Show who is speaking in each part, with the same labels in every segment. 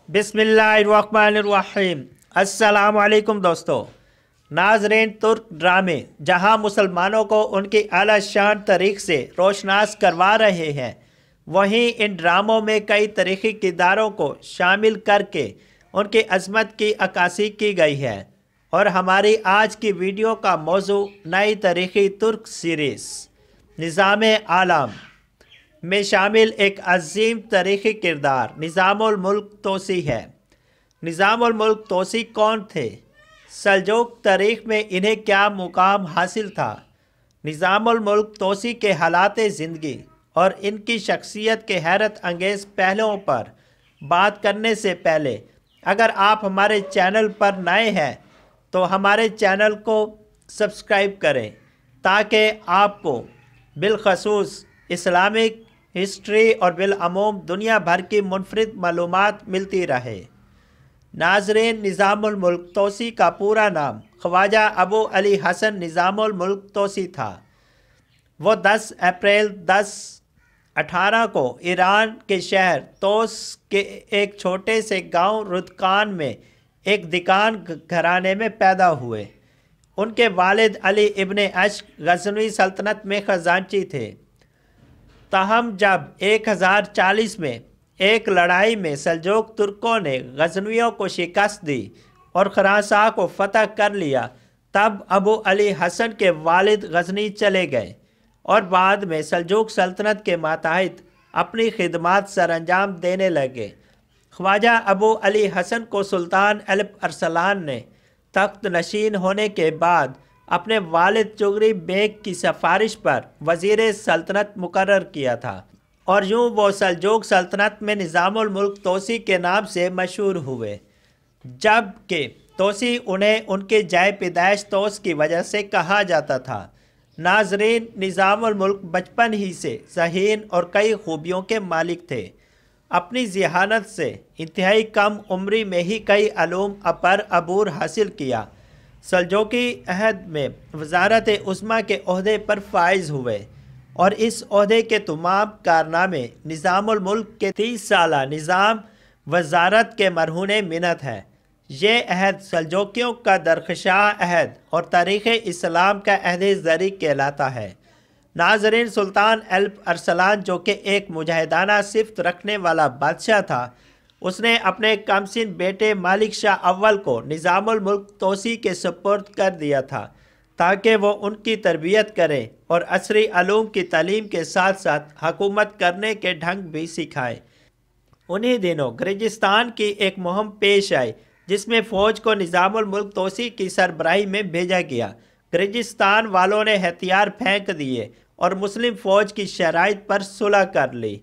Speaker 1: बिस्मिल्लाहिर्रहमानिर्रहीम। अस्सलाम वालेकुम दोस्तों। नाजरीन, तुर्क ड्रामे जहां मुसलमानों को उनकी आला शान तरीक़ से रोशनास करवा रहे हैं, वहीं इन ड्रामों में कई तारीख़ी किरदारों को शामिल करके उनकी अज़मत की अक्कासी की गई है। और हमारी आज की वीडियो का मौजू नई तारीख़ी तुर्क सीरीज़ निज़ाम आलम में शामिल एक अजीम तारीख़ी किरदार निज़ामुल मुल्क तोसी है। निज़ामुल मुल्क तोसी कौन थे? सल्जूक़ तारीख़ में इन्हें क्या मुकाम हासिल था? निज़ामुल मुल्क तोसी के हालात ज़िंदगी और इनकी शख्सियत के हैरत अंगेज़ पहलुओं पर बात करने से पहले, अगर आप हमारे चैनल पर नए हैं तो हमारे चैनल को सब्सक्राइब करें ताकि आपको बिलखसूस इस्लामिक हिस्ट्री और बिलअमूम दुनिया भर की मुनफरिद मालूमात मिलती रहे। नाज़रीन, निज़ामुल मुल्क तोसी का पूरा नाम ख्वाजा अबू अली हसन निज़ामुल मुल्क तोसी था। वो 10 अप्रैल 1018 को ईरान के शहर तोस के एक छोटे से गांव रुदकान में एक दिकान घराने में पैदा हुए। उनके वालिद अली इब्ने अश्क गज़नवी सल्तनत में ख़जानची थे। ताहम जब 1040 में एक लड़ाई में सल्जूक़ तुर्कों ने गज़नवियों को शिकस्त दी और खुरासान को फ़तह कर लिया, तब अबू अली हसन के वालिद गज़नी चले गए और बाद में सल्जूक़ सल्तनत के मातहत अपनी खिदमात सरअंजाम देने लगे। ख्वाजा अबू अली हसन को सुल्तान अल्प अरसलान ने तख्त नशीन होने के बाद अपने वालिद चुगरी बेग की सिफारिश पर वज़ीर सल्तनत मुकर्रर किया था और यूँ वो सल्जूक़ सल्तनत में निज़ामुल मुल्क तोसी के नाम से मशहूर हुए, जबकि तोसी उन्हें उनके जाए पैदाइश तोस की वजह से कहा जाता था। नाज़रीन, निज़ामुल मुल्क बचपन ही से ज़हीन और कई खूबियों के मालिक थे। अपनी ज़हानत से इंतहाई कम उम्री में ही कई अलूम पर अबूर हासिल किया। सल्जूक़ी अहद में वज़ारत उस्मा के ओहदे पर फाइज हुए और इस ओहदे के तमाम कारनामे निज़ामुल मुल्क के 30 साला निज़ाम वज़ारत के मरहून मिन्नत है। ये अहद सल्जूकियों का दरख्शां अहद और तारीख़ इस्लाम का अहद ज़री कहलाता है। नाज़रीन, सुल्तान अल्प अरसलान जो कि एक मुजाहिदाना सिफ़त रखने वाला बादशाह था, उसने अपने कमसिन बेटे मालिक शाह अव्वल को निज़ामुल मुल्क तोसी के सुपुर्द कर दिया था ताकि वो उनकी तरबियत करें और असरी अलूम की तालीम के साथ साथ हुकूमत करने के ढंग भी सिखाए। उन्हीं दिनों गिरजिस्तान की एक मुहिम पेश आई जिसमें फ़ौज को निज़ामुल मुल्क तोसी की सरबराही में भेजा गया। गिरजिस्तान वालों ने हथियार फेंक दिए और मुस्लिम फ़ौज की शराइत पर सुलह कर ली।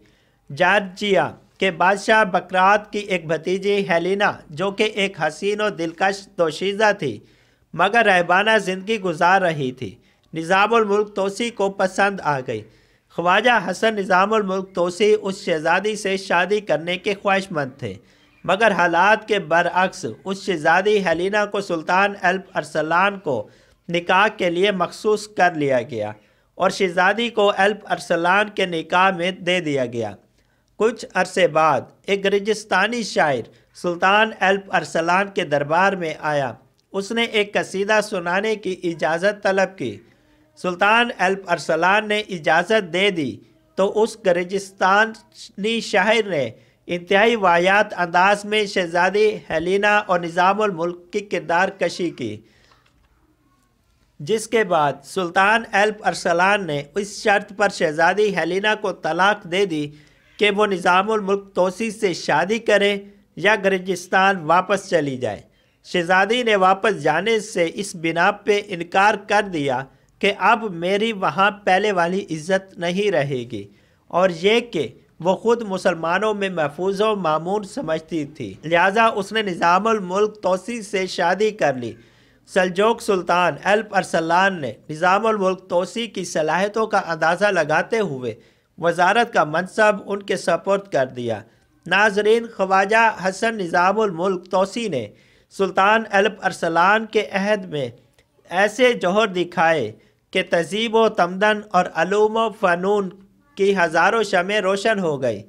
Speaker 1: जॉर्जिया के बादशाह बकरात की एक भतीजी हेलेना, जो कि एक हसीन और दिलकश दोशीज़ा थी मगर रहबाना ज़िंदगी गुजार रही थी, निज़ामुल मुल्क तोसी को पसंद आ गई। ख्वाजा हसन निज़ामुल मुल्क तोसी उस शहज़ादी से शादी करने के ख्वाहिशमंद थे, मगर हालात के बरअक्स उस शहज़ादी हेलेना को सुल्तान अल्प अरसलान को निकाह के लिए मखसूस कर लिया गया और शहज़ादी को अल्प अरसलान के निकाह में दे दिया गया। कुछ अरसे बाद एक गिरजिस्तानी शायर सुल्तान अल्प अरसलान के दरबार में आया। उसने एक कसीदा सुनाने की इजाज़त तलब की। सुल्तान अल्प अरसलान ने इजाज़त दे दी तो उस गिरजिस्तानी शायर ने इंतहाई वाहियात अंदाज में शहज़ादी हेलेना और निज़ामुल मुल्क की किरदार कशी की, जिसके बाद सुल्तान अल्प अरसलान ने इस शर्त पर शहज़ादी हेलेना को तलाक दे दी कि वो निज़ामुल मुल्क तोसी से शादी करे या गिरजिस्तान वापस चली जाए। शहज़ादी ने वापस जाने से इस बिना पे इनकार कर दिया कि अब मेरी वहाँ पहले वाली इज़्ज़त नहीं रहेगी और ये कि वो ख़ुद मुसलमानों में महफूज व मामून समझती थी, लिहाजा उसने निज़ामुल मुल्क तोसी से शादी कर ली। सल्जूक़ सुल्तान अल्प अरसलान ने निज़ामुल मुल्क तोसी की सलाहियतों का अंदाज़ा लगाते हुए वज़ारत का मनसब उनके सपुर्द कर दिया। नाज़रीन, ख्वाजा हसन निज़ामुल मुल्क तोसी ने सुल्तान अल्प अरसलान के अहद में ऐसे जौहर दिखाए कि तहज़ीब व तमदन और अलूम व फ़नून की हज़ारों शमें रोशन हो गई।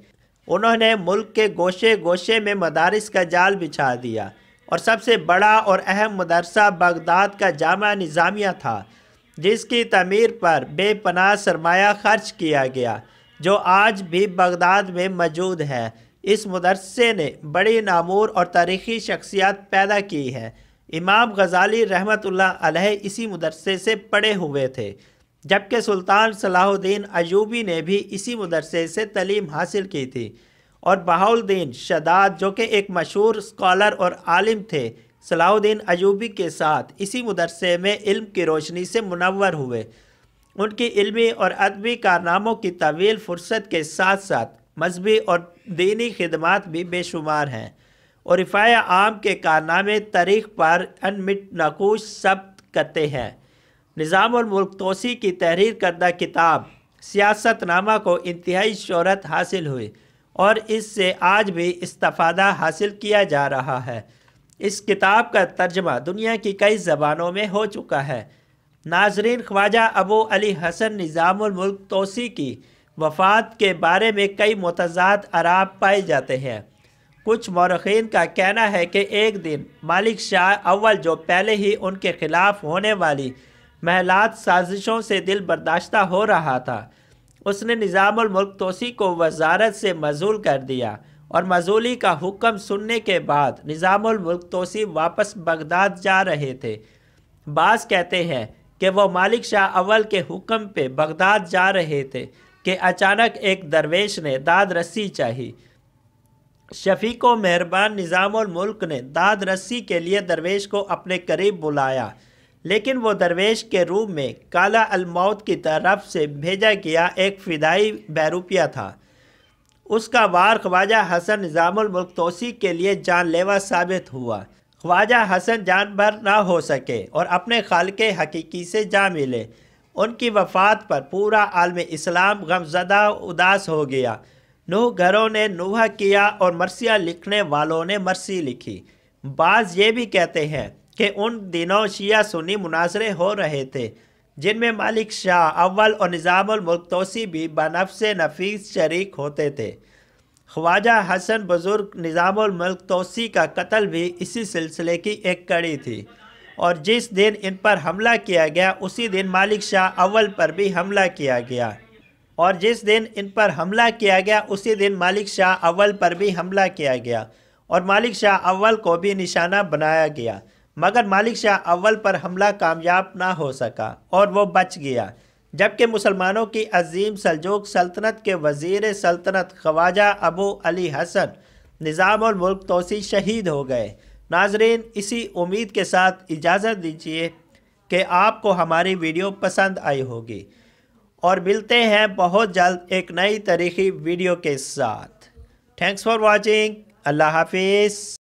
Speaker 1: उन्होंने मुल्क के गोशे गोशे में मदारिस का जाल बिछा दिया और सबसे बड़ा और अहम मदरसा बगदाद का जामा निज़ामिया था, जिसकी तमीर पर बेपनाह सरमाया खर्च किया गया, जो आज भी बगदाद में मौजूद है। इस मदरसे ने बड़ी नामूर और तारीख़ी शख्सियत पैदा की है। इमाम गज़ाली रहमतुल्लाह अलैह इसी मदरसे से पढ़े हुए थे, जबकि सुल्तान सलाहुद्दीन अयूबी ने भी इसी मदरसे से तालीम हासिल की थी, और बहाउद्दीन शदाद जो कि एक मशहूर स्कॉलर और आलिम थे, सलाहुद्दीन अयूबी के साथ इसी मदरसे में इल्म की रोशनी से मुनव्वर हुए। उनकी इल्मी और अदबी कारनामों की तवील फुर्सत के साथ साथ मजहबी और दीनी खिदमात भी बेशुमार हैं, और रिफ़ाया आम के कारनामे तारीख़ पर अनमिट नकूश सब्त करते हैं। निज़ामुल मुल्क तोसी की तहरीर करदा किताब सियासतनामा को इंतहाई शोहरत हासिल हुई और इससे आज भी इस्तिफ़ादा हासिल किया जा रहा है। इस किताब का तर्जमा दुनिया की कई ज़बानों में हो चुका है। नाजरीन, ख्वाजा अबू अली हसन निज़ामुल मुल्क तोसी की वफ़ात के बारे में कई मुतज़ाद आराब पाए जाते हैं। कुछ मौरख़ीन का कहना है कि एक दिन मालिक शाह अव्वल, जो पहले ही उनके ख़िलाफ़ होने वाली महलात साजिशों से दिल बर्दाश्ता हो रहा था, उसने निज़ामुल मुल्क तोसी को वज़ारत से मज़ूल कर दिया, और मज़ूली का हुक्म सुनने के बाद निज़ामुल मुल्क तोसी वापस बगदाद जा रहे थे। बाज़ कहते हैं कि वो मालिक शाह अव्वल के हुक्म पे बगदाद जा रहे थे कि अचानक एक दरवेश ने दाद रस्सी चाही। शफीक व मेहरबान निज़ामुल मुल्क ने दाद रस्सी के लिए दरवेश को अपने करीब बुलाया, लेकिन वो दरवेश के रूप में काला अलमौत की तरफ से भेजा गया एक फ़िदाई बहरूपिया था। उसका वार ख्वाजा हसन निज़ामुल मुल्क तोसी के लिए जानलेवा साबित हुआ। ख्वाजा हसन जानबर ना हो सके और अपने खालिक़े हकीकी से जा मिले। उनकी वफ़ात पर पूरा आलम इस्लाम गमज़दा उदास हो गया। नूह घरों ने नूहा किया और मरसिया लिखने वालों ने मरसी लिखी। बाज़ ये भी कहते हैं कि उन दिनों शिया सुन्नी मुनाज़रे हो रहे थे, जिनमें मालिक शाह अव्वल और निज़ामुल मुल्क तोसी भी बनफ़्से नफीस शरीक होते थे। ख्वाजा हसन बुज़ुर्ग निज़ामुल मुल्क तोसी का कत्ल भी इसी सिलसिले की एक कड़ी थी, और जिस दिन इन पर हमला किया गया उसी दिन मालिक शाह अव्वल पर भी हमला किया गया, और जिस दिन इन पर हमला किया गया उसी दिन मालिक शाह अव्वल पर भी हमला किया गया, और मालिक शाह अव्वल को भी निशाना बनाया गया, मगर मालिक शाह अव्वल पर हमला कामयाब ना हो सका और वो बच गया। जबकि मुसलमानों की अजीम सल्जूक सल्तनत के वज़ीर सल्तनत ख्वाजा अबू अली हसन निज़ामुल मुल्क तोसी शहीद हो गए। नाजरीन, इसी उम्मीद के साथ इजाज़त दीजिए कि आपको हमारी वीडियो पसंद आई होगी, और मिलते हैं बहुत जल्द एक नई तारीख़ी वीडियो के साथ। Thanks for watching. अल्लाह हाफिज़।